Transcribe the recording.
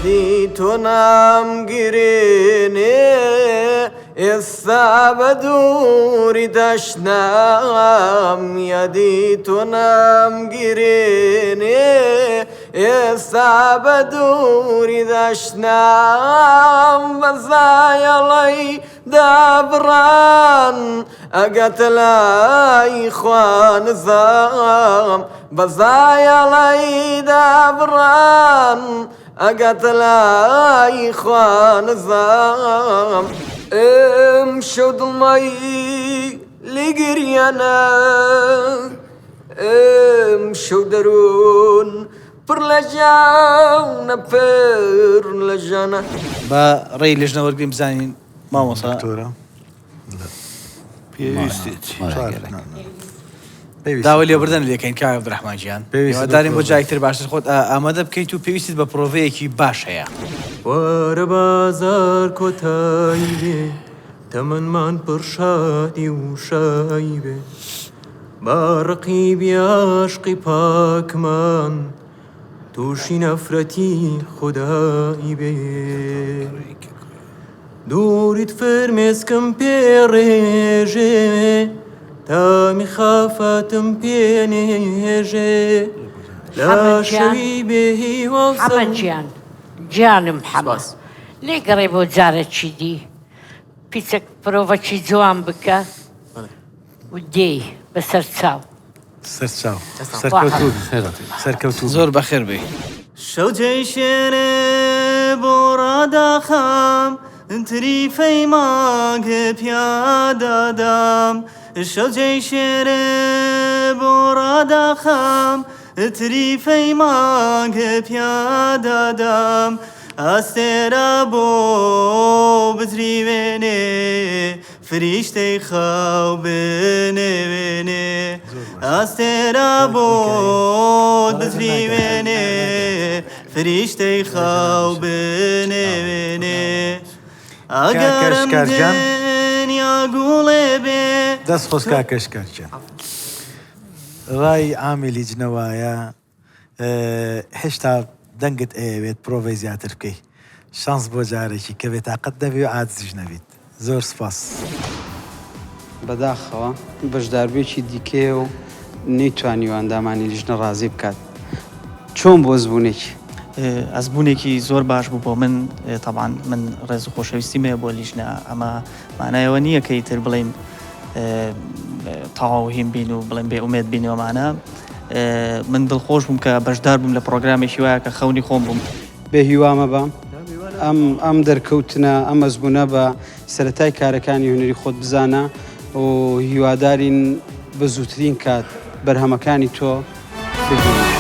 يدي تنام قريني السابدور دشنام يدي تنام قريني السابدور دشنام بزايلي دابران أقتل إخوان زام بزايلي دابران أقتل إخوان زام امشوا ضمي لقريانا امشوا درون برلجانا برلجانا با ڕێی لێژنە وەرگریم بزانین مامۆستا دکتۆرە داوای لێبوردن لێکەین کاک عەبدوڕەحمانگیان هیوادارین بۆ جایتر باشتر خۆت ئامادە بکەیت و پێویستیت بە پرۆڤەیەکی باش هەیە وەرە بازار کۆتایی بێ تەمەنمان پڕ شادی و شایی بێ با ڕقیبی عاشقی پاکمان تووشی نەفرەتی خودایی بێ دووریت فرمێسکم پێڕێژێ تامی خافەتم پێنێژێ لا شەوی بێهی حەمەدگیان گیانم حەمە لێ گەڕێ بۆ جارێکی دی پیچەک پرۆڤەکی جوان بکە و دێی بەسەر چاو سەرچاو سەرکەوتوو زۆر بەخێر بێ شەوجەی شێرێ بۆ ڕاداخام تریفەی ماگە پیادادام شەوجەی شێرێ بۆ ڕاداخام تریفەی ماگە پیادادام ئاستێرە بۆ بتریوێنێ فریشتەی خاو بنێوێنێ ئاستێرە بۆ بتریوێنێ فریشتەی خاو بنێوێنێ ئەگەرم دنیا گوڵێ بێ دەست خۆسکا کەشکارچە ڕای عامیلی جنەوایە هێشتا دەنگت ئەیەوێت پرۆڤەی زیاتر بکەی شانس بۆ جارێکی کە بێت تاقەت دەبێ و عاجزیش نەبیت زۆر سپاس بەداخەوە بەشداربێکی دیکێ و نەیتوانی و ئەندامانی لیژنە ڕازی بکات چۆن بۆ زبوونێکی ئەزبوونێکی زۆر باش بوو بۆ من تەبعاً من ڕێز و خۆشەویستیمەیە بۆ لیژنە ئەمە مانایەوە نییە کە ئیتر بڵێین تەواوهیم بین و بڵێن بێ ئومێد بینەوەمانە من دڵخۆش بووم کە بەشدار بووم لە پرۆگرامێکی وایە کە خەونی خۆم بووم بێ هیوامە بە ئەم دەرکەوتنە ئەم ئەزبوونە بە سەرەتای کارەکانی هونەری خۆت بزانە و هیوادارین بە زووترین کات بەرهەمەکانی تۆ ببینی